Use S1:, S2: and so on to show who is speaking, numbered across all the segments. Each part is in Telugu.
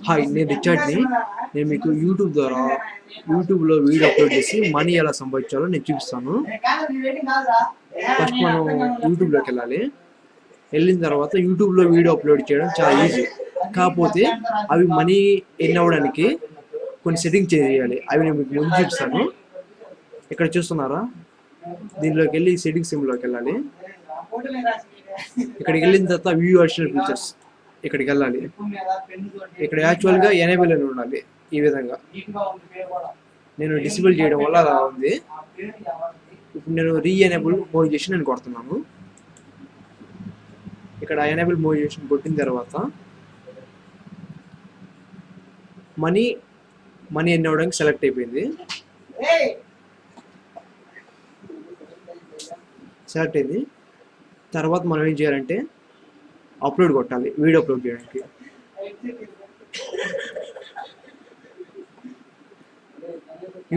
S1: హాయ్, నేను రిచర్డ్ని. నేను మీకు యూట్యూబ్లో వీడియో అప్లోడ్ చేసి మనీ ఎలా సంపాదించాలో నేను చూపిస్తాను. ఫస్ట్ మనం యూట్యూబ్లోకి వెళ్ళాలి. వెళ్ళిన తర్వాత యూట్యూబ్లో వీడియో అప్లోడ్ చేయడం చాలా ఈజీ. కాకపోతే అవి మనీ ఎర్న్ అవ్వడానికి కొన్ని సెట్టింగ్ చేయాలి. అవి నేను మీకు ముందు చూపిస్తాను. ఇక్కడ చూస్తున్నారా, దీనిలోకి వెళ్ళి సెట్టింగ్స్ సిమ్లోకి వెళ్ళాలి. ఇక్కడికి వెళ్ళిన తర్వాత వ్యూ అడిషనల్ ఫీచర్స్ ఇక్కడికి వెళ్ళాలి. ఇక్కడ యాక్చువల్గా ఎనేబుల్ అని ఉండాలి. ఈ విధంగా నేను డిసేబుల్ చేయడం వల్ల అలా ఉంది. ఇప్పుడు నేను రీఎనేబుల్ మోడిఫికేషన్ అని కొడుతున్నాను. ఇక్కడ ఎనేబుల్ మోడిఫికేషన్ కొట్టిన తర్వాత మనీ ఎన్ని అవ్వడానికి సెలెక్ట్ అయిపోయింది. సెలెక్ట్ అయింది తర్వాత మనం ఏం చేయాలంటే అప్లోడ్ కొట్టాలి. వీడియో అప్లోడ్ చేయడానికి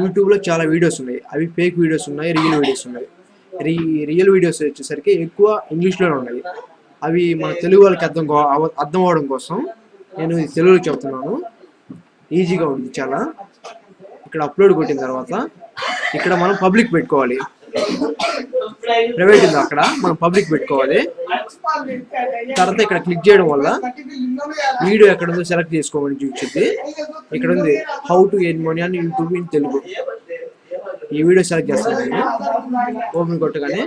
S1: యూట్యూబ్లో చాలా వీడియోస్ ఉన్నాయి. అవి ఫేక్ వీడియోస్ ఉన్నాయి, రియల్ వీడియోస్ ఉన్నాయి. రియల్ వీడియోస్ వచ్చేసరికి ఎక్కువ ఇంగ్లీష్లోనే ఉన్నాయి. అవి మన తెలుగు వాళ్ళకి అర్థం అవ్వడం కోసం నేను తెలుగులో చెప్తున్నాను. ఈజీగా ఉంది చాలా. ఇక్కడ అప్లోడ్ కొట్టిన తర్వాత ఇక్కడ మనం పబ్లిక్ పెట్టుకోవాలి. ప్రైవేట్ ఉంది, అక్కడ మనం పబ్లిక్ పెట్టుకోవాలి. తర్వాత ఇక్కడ క్లిక్ చేయడం వల్ల వీడియో ఎక్కడ ఉందో సెలెక్ట్ చేసుకోమని చూపించింది. ఇక్కడ ఉంది how to earn money on YouTube in Telugu. ఈ వీడియో సెలెక్ట్ చేస్తాను నేను. ఓపెన్ కొట్టగానే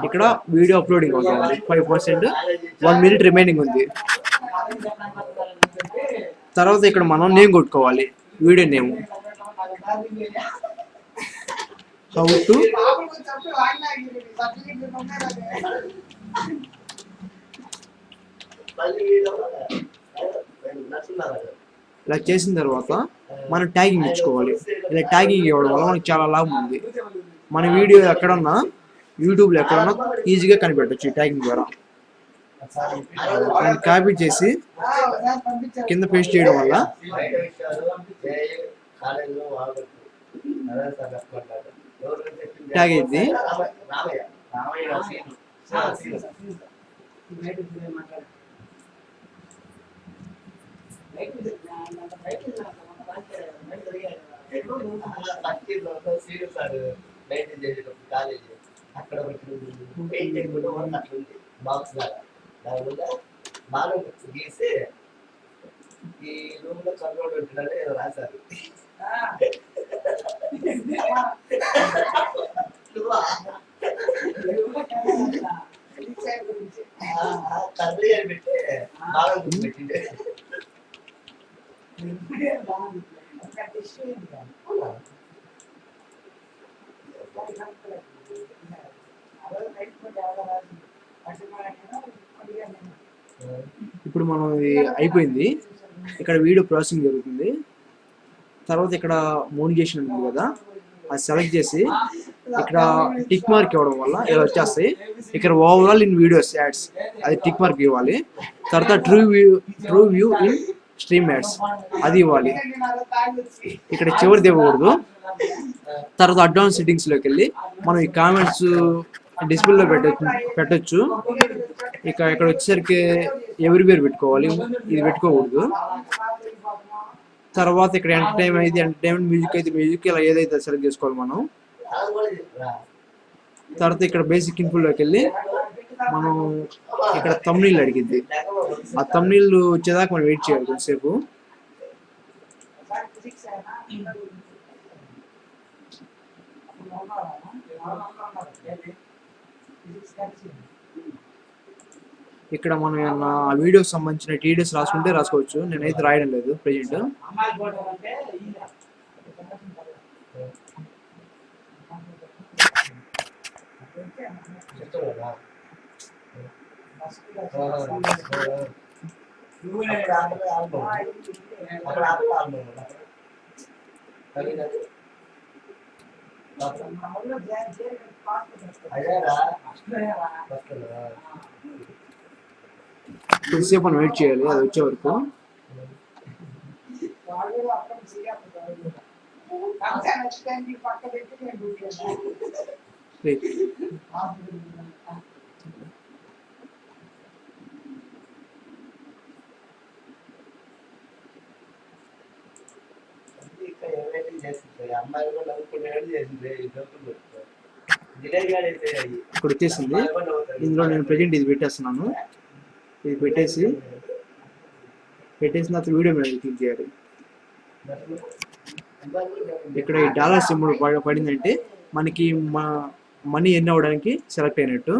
S1: ఇక్కడ వీడియో అప్లోడింగ్ అవుతుంది. 5%, 1 minute రిమైనింగ్ ఉంది. తర్వాత ఇక్కడ మనం నేమ్ కొట్టుకోవాలి. వీడియో నేమ్ హౌ టు ఇలా చేసిన తర్వాత మనం ట్యాగింగ్ ఇచ్చుకోవాలి. ఇలా ట్యాగింగ్ ఇవ్వడం వల్ల మనకి చాలా లాభం ఉంది. మన వీడియో ఎక్కడన్నా యూట్యూబ్లో ఎక్కడన్నా ఈజీగా కనిపెట్టచ్చు ఈ ట్యాగింగ్ ద్వారా. దాన్ని కాపీ చేసి కింద పేస్ట్ చేయడం వల్ల ట్యాగ్ అయింది.
S2: అక్కడ బాక్స్ లాగా బాగా గీసి ఈ రూమ్ లో కంట్రోల్ పెట్టినట్టు ఏదో రాశారు. కర్రీ అని పెట్టి బాగా పెట్టిండే
S1: ఇప్పుడు మనం అయిపోయింది. ఇక్కడ వీడియో ప్రాసెసింగ్ జరుగుతుంది. తర్వాత ఇక్కడ మోనిటైజేషన్ ఉంది కదా, అది సెలెక్ట్ చేసి ఇక్కడ టిక్ మార్క్ ఇవ్వడం వల్ల ఇలా వచ్చేస్తాయి. ఇక్కడ ఓవరాల్ ఇన్ వీడియోస్ యాడ్స్ అది టిక్ మార్క్ ఇవ్వాలి. తర్వాత true view in stream ads అది ఇవ్వాలి. ఇక్కడ చివరిది ఇవ్వకూడదు. తర్వాత అడ్వాన్స్ సెట్టింగ్స్లోకి వెళ్ళి మనం ఈ కామెంట్స్ డిస్ప్లేలో పెట్టచ్చు. ఇక్కడ వచ్చేసరికి ఎవ్రీవేర్ పెట్టుకోవాలి, ఇది పెట్టుకోకూడదు. తర్వాత ఇక్కడ ఎంటర్టైన్మెంట్, మ్యూజిక్ అయితే మ్యూజిక్, ఇలా ఏదైతే సెలెక్ట్ చేసుకోవాలి మనం. తర్వాత ఇక్కడ బేసిక్ ఇన్పుట్లోకి వెళ్ళి మనం ఇక్కడ థంబ్నెయిల్ అడిగింది. ఆ థంబ్నెయిల్ వచ్చేదాకా మనం వెయిట్ చేయాలి కొంచెంసేపు. ఇక్కడ మనం ఏమన్నా ఆ వీడియోకి సంబంధించిన టీడీఎస్ రాసుకుంటే రాసుకోవచ్చు. నేనైతే రాయడం లేదు ప్రెజెంట్. కొద్దిసేపు మనం వెయిట్ చేయాలి అది వచ్చే వరకు.
S2: చేసింది అమ్మాయి కూడా నవ్వుకునేవాడు చేసింది నవ్వుకుంటూ జిలేబీ వేసేయాలి
S1: ఇక్కడ వచ్చేసింది. ఇందులో నేను ప్రజెంట్ ఇది పెట్టేస్తున్నాను. ఇది పెట్టేసిన తర్వాత వీడియో మీద క్లిక్ చేయాలి. ఇక్కడ ఈ డాలర్ సింబల్ పడిందంటే మనకి మనీ ఎర్న్ అవ్వడానికి సెలెక్ట్ అయినట్టు.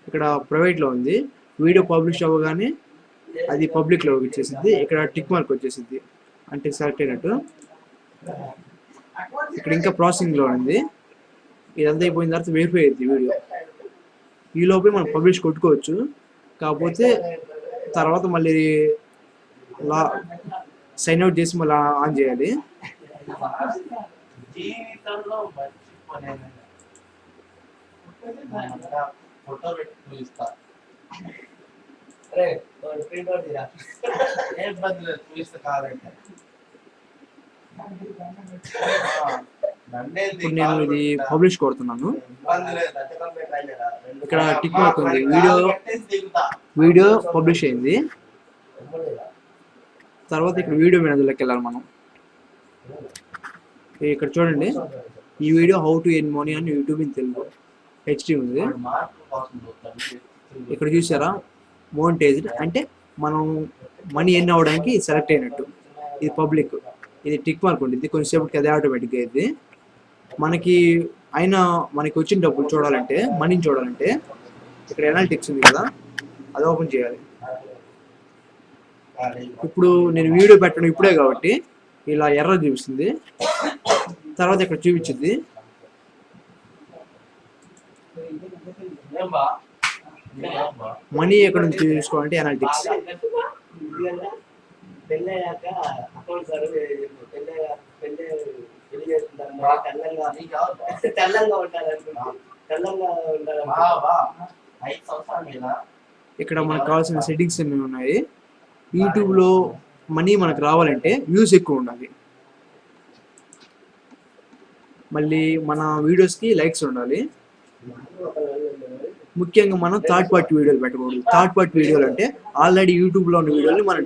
S1: ఇక్కడ ప్రైవేట్లో ఉంది. వీడియో పబ్లిష్ అవ్వగానే అది పబ్లిక్లో వచ్చేసింది. ఇక్కడ టిక్ మార్క్ వచ్చేసింది అంటే సెలెక్ట్ అయినట్టు. ఇక్కడ ఇంకా ప్రాసెసింగ్లో ఉంది. ఇదంతా అయిపోయిన తర్వాత వెరిఫై అయింది వీడియో. ఈ లోపే మనం పబ్లిష్ కొట్టుకోవచ్చు. కాకపోతే తర్వాత మళ్ళీ సైన్ అవుట్ చేసి మళ్ళీ ఆన్ చేయాలి.
S2: జీవితంలో ఫోటో పెట్టి చూపిస్తా ఏ ఇబ్బంది లేదు చూపిస్తా కాదంటే
S1: ఇప్పుడు నేను ఇది పబ్లిష్ కొడుతున్నాను.
S2: ఇబ్బంది లేదు
S1: ఇక్కడ టిక్ మార్క్ ఉంది. వీడియో పబ్లిష్ అయింది. తర్వాత ఇక్కడ వీడియో మేనేజర్లోకి వెళ్ళాలి మనం. ఇక్కడ చూడండి, ఈ video how to earn money అని యూట్యూబ్ ఇన్ తెలుగు హెచ్డి ఉంది. ఇక్కడ చూసారా మోనిటైజ్డ్ అంటే మనం మనీ ఎర్న్ అవ్వడానికి సెలెక్ట్ అయినట్టు. ఇది పబ్లిక్, ఇది టిక్ మార్క్ ఉంటుంది. కొంచెంసేపటికి అదే ఆటోమేటిక్గా అయింది. మనకి మనకి వచ్చిన డబ్బులు చూడాలంటే, మనీని చూడాలంటే ఇక్కడ ఎనాలిటిక్స్ ఉంది కదా, అది ఓపెన్ చేయాలి. ఇప్పుడు నేను వీడియో పెట్టడం ఇప్పుడే కాబట్టి ఇలా ఎర్ర చూపిస్తుంది. తర్వాత ఇక్కడ చూపించింది మనీ ఎక్కడ నుంచి చూసుకోవాలంటే ఎనాలిటిక్స్. ఇక్కడ మనకు కావాల్సిన సెట్టింగ్స్ అన్ని ఉన్నాయి. యూట్యూబ్లో మనీ మనకు రావాలంటే వ్యూస్ ఎక్కువ ఉండాలి. మళ్ళీ మన వీడియోస్కి లైక్స్ ఉండాలి. ముఖ్యంగా మనం థర్డ్ పార్టీ వీడియోలు పెట్టకూడదు. థర్డ్ పార్టీ వీడియోలు అంటే ఆల్రెడీ యూట్యూబ్లో ఉన్న వీడియోని మనం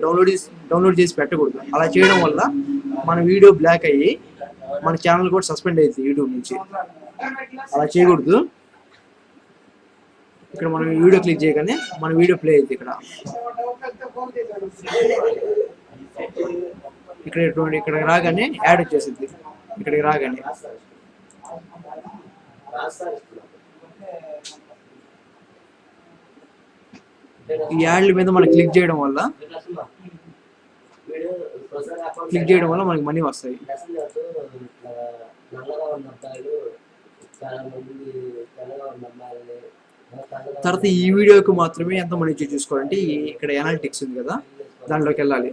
S1: డౌన్లోడ్ చేసి పెట్టకూడదు. అలా చేయడం వల్ల మన వీడియో బ్లాక్ అయ్యి మన ఛానల్ కూడా సస్పెండ్ అవుతుంది యూట్యూబ్ నుంచి. అలా చేయకూడదు. ఇక్కడ మనం వీడియో క్లిక్ చేయగానే మన వీడియో ప్లే అవుతుంది. ఇక్కడ రాగానే యాడ్ వచ్చేసింది. ఇక్కడికి రాగానే ఈ యాడ్ల మీద మనం క్లిక్ చేయడం వల్ల మనకి మనీ వస్తాయి. తర్వాత ఈ వీడియోకి మాత్రమే ఎంత మనీ చూసుకోవాలంటే ఇక్కడ ఎనాలిటిక్స్ ఉంది కదా, దాంట్లోకి వెళ్ళాలి.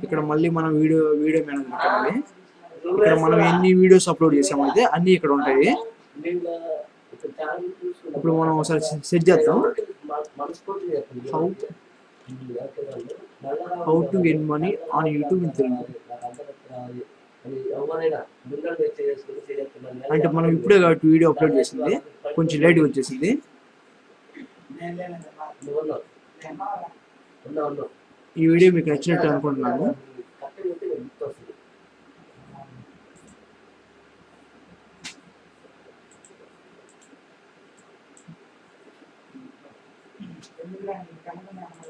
S1: ఇక్కడ మళ్ళీ మనం వీడియో మేనేజర్ వెళ్ళాలి. ఇక్కడ మనం ఎన్ని వీడియోస్ అప్లోడ్ చేసామైతే అన్ని ఇక్కడ ఉంటాయి. ఇప్పుడు మనం ఒకసారి సెట్ చేద్దాం. How to earn money on YouTube in Telugu అంటే మనం ఇప్పుడే కాబట్టి వీడియో అప్లోడ్ చేసింది కొంచెం లేట్గా వచ్చేసింది. ఈ వీడియో మీకు నచ్చినట్టు అనుకుంటున్నాను.